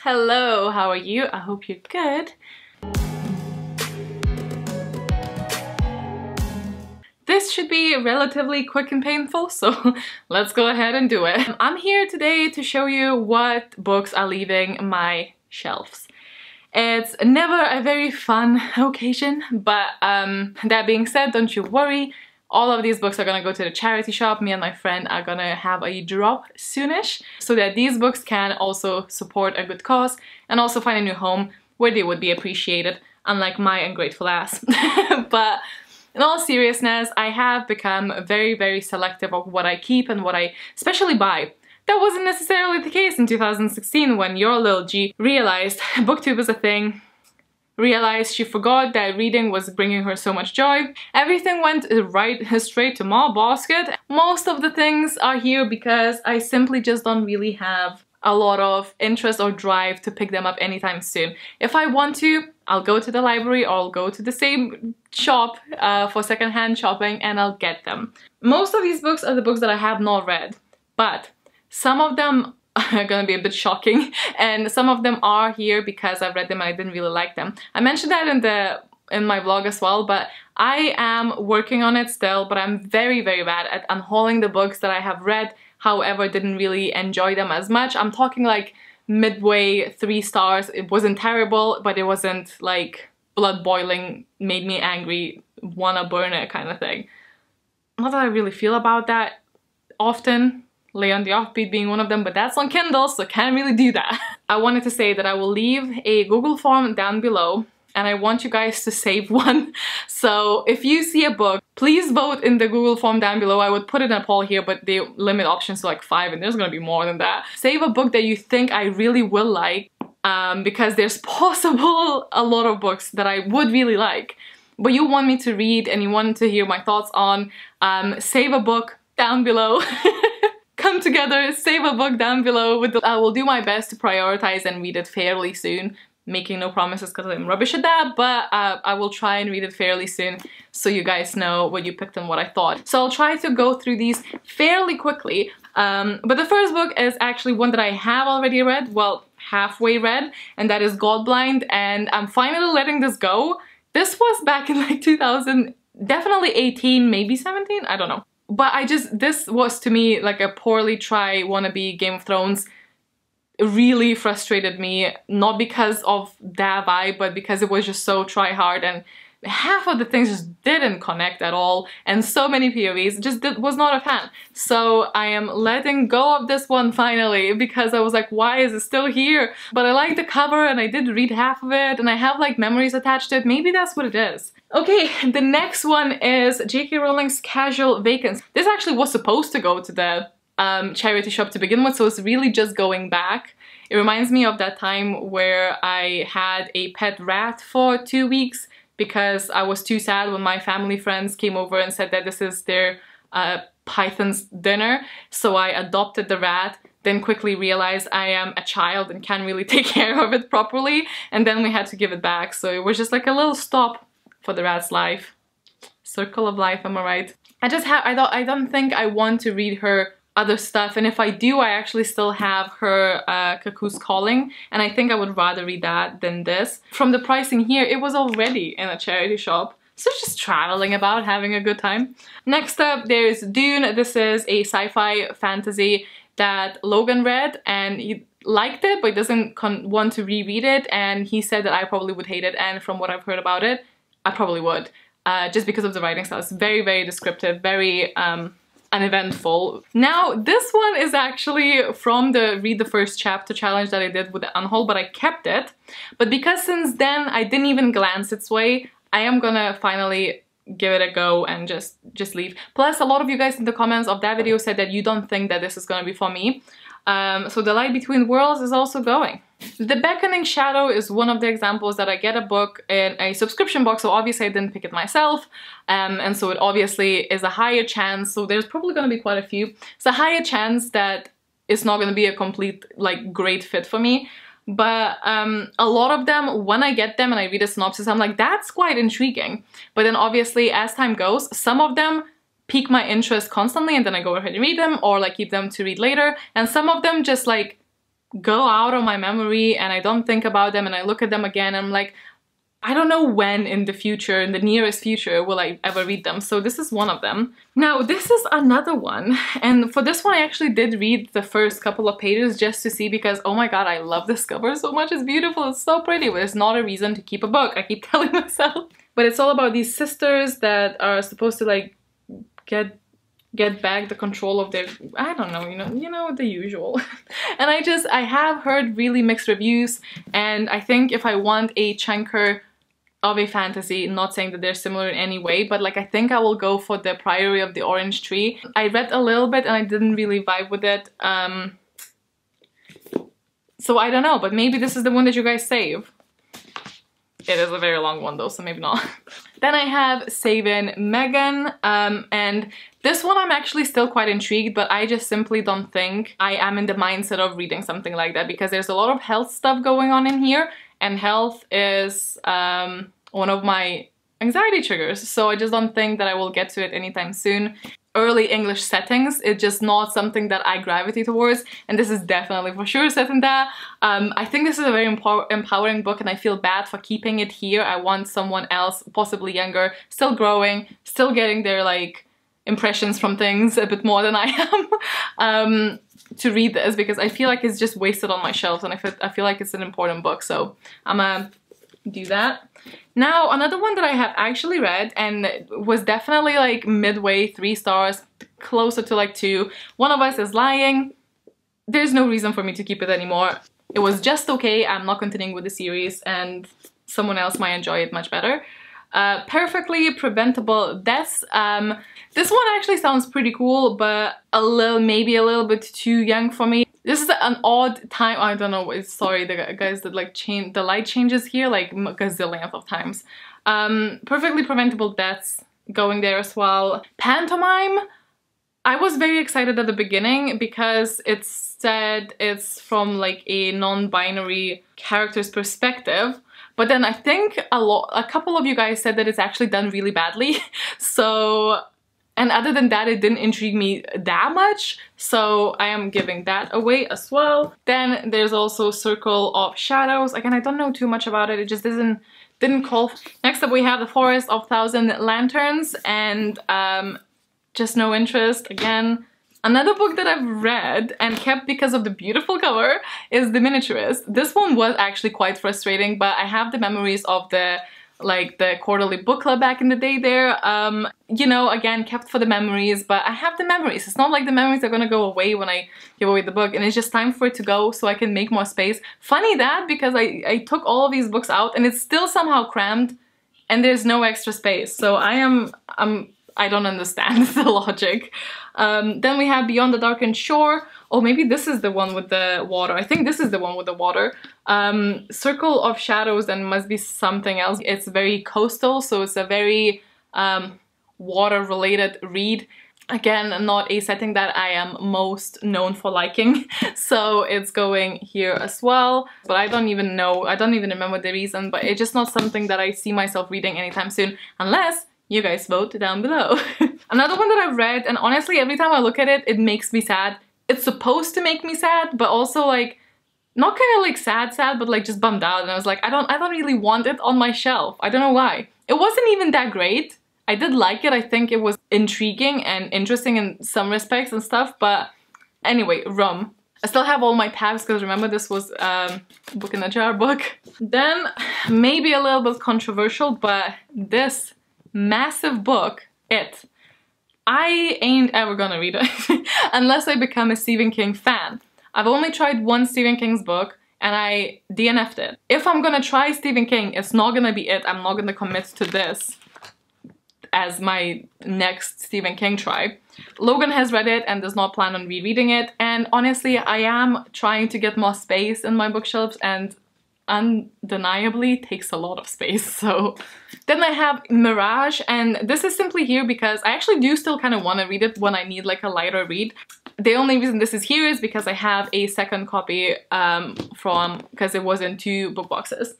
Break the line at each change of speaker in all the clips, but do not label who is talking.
Hello, how are you? I hope you're good. This should be relatively quick and painful, so let's go ahead and do it. I'm here today to show you what books are leaving my shelves. It's never a very fun occasion, but that being said, don't you worry. All of these books are gonna go to the charity shop. Me and my friend are gonna have a drop soonish so that these books can also support a good cause and also find a new home where they would be appreciated, unlike my ungrateful ass. But in all seriousness, I have become very, very selective of what I keep and what I especially buy. That wasn't necessarily the case in 2016 when your little G realized booktube is a thing, realized she forgot that reading was bringing her so much joy. Everything went right straight to my basket. Most of the things are here because I simply just don't really have a lot of interest or drive to pick them up anytime soon. If I want to, I'll go to the library or I'll go to the same shop for secondhand shopping and I'll get them. Most of these books are the books that I have not read, but some of them are gonna be a bit shocking, and some of them are here because I've read them and I didn't really like them. I mentioned that in my vlog as well, but I am working on it still, but I'm very, very bad at unhauling the books that I have read, however didn't really enjoy them as much. I'm talking like midway 3 stars. It wasn't terrible, but it wasn't like blood boiling, made me angry, wanna burn it kind of thing. Not that I really feel about that often. Lay on the Offbeat being one of them, but that's on Kindle, so can't really do that. I wanted to say that I will leave a Google form down below and I want you guys to save one. So if you see a book, please vote in the Google form down below. I would put it in a poll here, but they limit options to like 5 and there's gonna be more than that. Save a book that you think I really will like, because there's possible a lot of books that I would really like, but you want me to read and you want to hear my thoughts on. Save a book down below. Come together, save a book down below. I will do my best to prioritize and read it fairly soon. Making no promises because I'm rubbish at that, but I will try and read it fairly soon so you guys know what you picked and what I thought. So I'll try to go through these fairly quickly. But the first book is actually one that I have already read, well, halfway read, and that is Godblind, and I'm finally letting this go. This was back in like 2000, definitely 18, maybe 17, I don't know. But this was to me like a poorly tried wannabe Game of Thrones. It really frustrated me, not because of that vibe, but because it was just so try hard and half of the things just didn't connect at all, and so many POVs, was not a fan. So I am letting go of this one finally because I was like, why is it still here? But I like the cover and I did read half of it and I have like memories attached to it. Maybe that's what it is. Okay, the next one is J.K. Rowling's Casual Vacants. This actually was supposed to go to the charity shop to begin with, so it's really just going back. It reminds me of that time where I had a pet rat for 2 weeks because I was too sad when my family friends came over and said that this is their python's dinner. So I adopted the rat, then quickly realized I am a child and can't really take care of it properly, and then we had to give it back. So it was just like a little stop for the rat's life. Circle of life, am I right? I don't think I want to read her other stuff, and if I do, I actually still have her Cuckoo's Calling, and I think I would rather read that than this. From the pricing here, it was already in a charity shop, so just traveling about, having a good time. Next up, there's Dune. This is a sci-fi fantasy that Logan read, and he liked it, but doesn't want to reread it, and he said that I probably would hate it, and from what I've heard about it, I probably would, just because of the writing style. It's very, very descriptive, very uneventful. Now, this one is actually from the Read the First Chapter challenge that I did with the Unhaul, but I kept it. But because since then I didn't even glance its way, I am gonna finally give it a go and just leave. Plus, a lot of you guys in the comments of that video said that you don't think that this is gonna be for me. So The Light Between Worlds is also going. The Beckoning Shadow is one of the examples that I get a book in a subscription box, so obviously I didn't pick it myself, and so it obviously is a higher chance, so there's probably going to be quite a few. It's a higher chance that it's not going to be a complete, like, great fit for me, but a lot of them, when I get them and I read a synopsis, I'm like, that's quite intriguing. But then obviously, as time goes, some of them pique my interest constantly and then I go ahead and read them, or like keep them to read later, and some of them just like go out of my memory and I don't think about them and I look at them again and I'm like, I don't know when in the future, in the nearest future, will I ever read them. So this is one of them. Now this is another one. And for this one I actually did read the first couple of pages just to see, because oh my god, I love this cover so much. It's beautiful, it's so pretty, but it's not a reason to keep a book, I keep telling myself. But it's all about these sisters that are supposed to like get back the control of their, I don't know, you know the usual. And I have heard really mixed reviews, and I think if I want a chunker of a fantasy, not saying that they're similar in any way, but like I think I will go for the Priory of the Orange Tree. I read a little bit and I didn't really vibe with it, so I don't know, but maybe this is the one that you guys save. It is a very long one though, so maybe not. Then I have Saving Megan, and this one I'm actually still quite intrigued, but I just simply don't think I am in the mindset of reading something like that, because there's a lot of health stuff going on in here, and health is one of my anxiety triggers, so I just don't think that I will get to it anytime soon. Early English settings, it's just not something that I gravitate towards, and this is definitely for sure set in that. I think this is a very empowering book, and I feel bad for keeping it here. I want someone else, possibly younger, still growing, still getting their like impressions from things a bit more than I am, to read this, because I feel like it's just wasted on my shelves, and I feel like it's an important book, so I'm gonna do that. Now another one that I have actually read and was definitely like midway 3 stars, closer to like 2. One of Us is Lying. There's no reason for me to keep it anymore. It was just okay. I'm not continuing with the series, and someone else might enjoy it much better. Perfectly Preventable Deaths. This one actually sounds pretty cool, but maybe a little bit too young for me. This is an odd time, I don't know, sorry, the guys that like change, the light changes here like a gazillion of times. Perfectly Preventable Deaths going there as well. Pantomime, I was very excited at the beginning because it said it's from like a non-binary character's perspective. But then I think a couple of you guys said that it's actually done really badly. So, and other than that, it didn't intrigue me that much. So I am giving that away as well. Then there's also Circle of Shadows. Again, I don't know too much about it. It just didn't call. Next up we have The Forest of Thousand Lanterns, and just no interest again. Another book that I've read and kept because of the beautiful cover is The Miniaturist. This one was actually quite frustrating, but I have the memories of the quarterly book club back in the day there. You know, again, kept for the memories, but I have the memories. It's not like the memories are gonna go away when I give away the book, and it's just time for it to go so I can make more space. Funny that, because I took all of these books out and it's still somehow crammed and there's no extra space. So I don't understand the logic. Then we have Beyond the Darkened Shore. Oh, maybe this is the one with the water. I think this is the one with the water. Circle of Shadows, and must be something else. It's very coastal, so it's a very water-related read. Again, not a setting that I am most known for liking, so it's going here as well. But I don't even know, I don't even remember the reason, but it's just not something that I see myself reading anytime soon, unless you guys vote down below. Another one that I've read, and honestly every time I look at it, it makes me sad. It's supposed to make me sad, but also like, not kind of like sad, but like just bummed out. And I was like, I don't really want it on my shelf. I don't know why. It wasn't even that great. I did like it. I think it was intriguing and interesting in some respects and stuff, but anyway, Rum. I still have all my tabs because remember this was book in a jar book. Then maybe a little bit controversial, but this massive book, It. I ain't ever gonna read it unless I become a Stephen King fan. I've only tried one Stephen King's book and I DNF'd it. If I'm gonna try Stephen King, it's not gonna be it. I'm not gonna commit to this as my next Stephen King try. Logan has read it and does not plan on rereading it, and honestly I am trying to get more space in my bookshelves, and undeniably takes a lot of space. So then I have Mirage, and this is simply here because I actually do still kind of want to read it when I need like a lighter read. The only reason this is here is because I have a second copy because it was in 2 book boxes.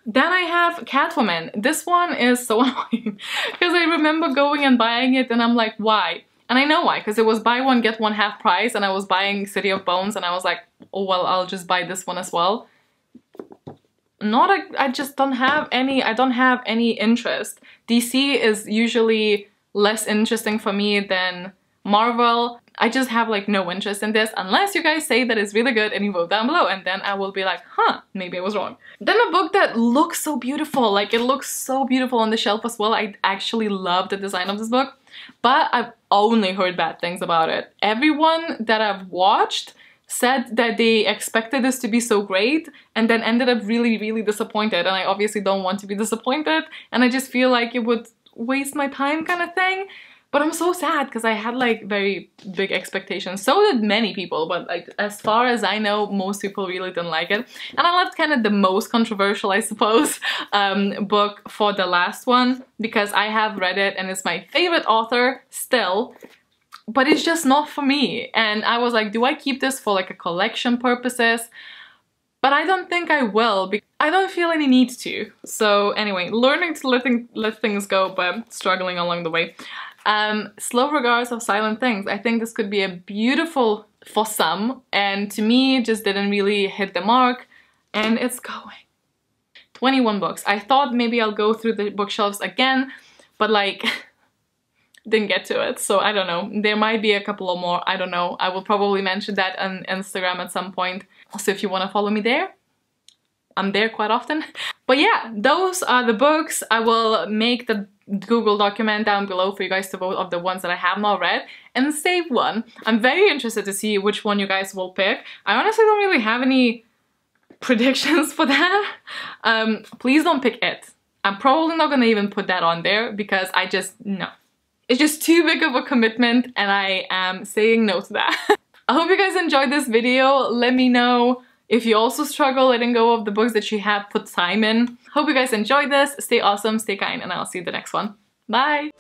Then I have Catwoman. This one is so annoying because I remember going and buying it and I'm like, why? And I know why, because it was buy one get one half price, and I was buying City of Bones, and I was like, oh well, I'll just buy this one as well. I just don't have any, I don't have any interest. DC is usually less interesting for me than Marvel. I just have like no interest in this unless you guys say that it's really good and you vote down below, and then I will be like, huh, maybe I was wrong. Then a book that looks so beautiful, like it looks so beautiful on the shelf as well. I actually love the design of this book, but I've only heard bad things about it. Everyone that I've watched said that they expected this to be so great and then ended up really, really disappointed, and I obviously don't want to be disappointed, and I just feel like it would waste my time kind of thing. But I'm so sad because I had like very big expectations. So did many people, but like as far as I know, most people really didn't like it. And I left kind of the most controversial, I suppose, book for the last one, because I have read it and it's my favorite author still, but it's just not for me. And I was like, do I keep this for like a collection purposes? But I don't think I will, because I don't feel any need to. So anyway, learning to let things go, but struggling along the way. Slow Regards of Silent Things. I think this could be a beautiful for some, and to me just didn't really hit the mark, and it's going. 21 books. I thought maybe I'll go through the bookshelves again, but like didn't get to it, so I don't know. There might be a couple of more, I don't know. I will probably mention that on Instagram at some point. So if you want to follow me there, I'm there quite often. But yeah, those are the books. I will make the Google document down below for you guys to vote of the ones that I have not read and save one. I'm very interested to see which one you guys will pick. I honestly don't really have any predictions for that. Please don't pick it. I'm probably not gonna even put that on there because no. It's just too big of a commitment and I am saying no to that. I hope you guys enjoyed this video. Let me know if you also struggle letting go of the books that you have put time in. Hope you guys enjoyed this. Stay awesome, stay kind, and I'll see you in the next one. Bye!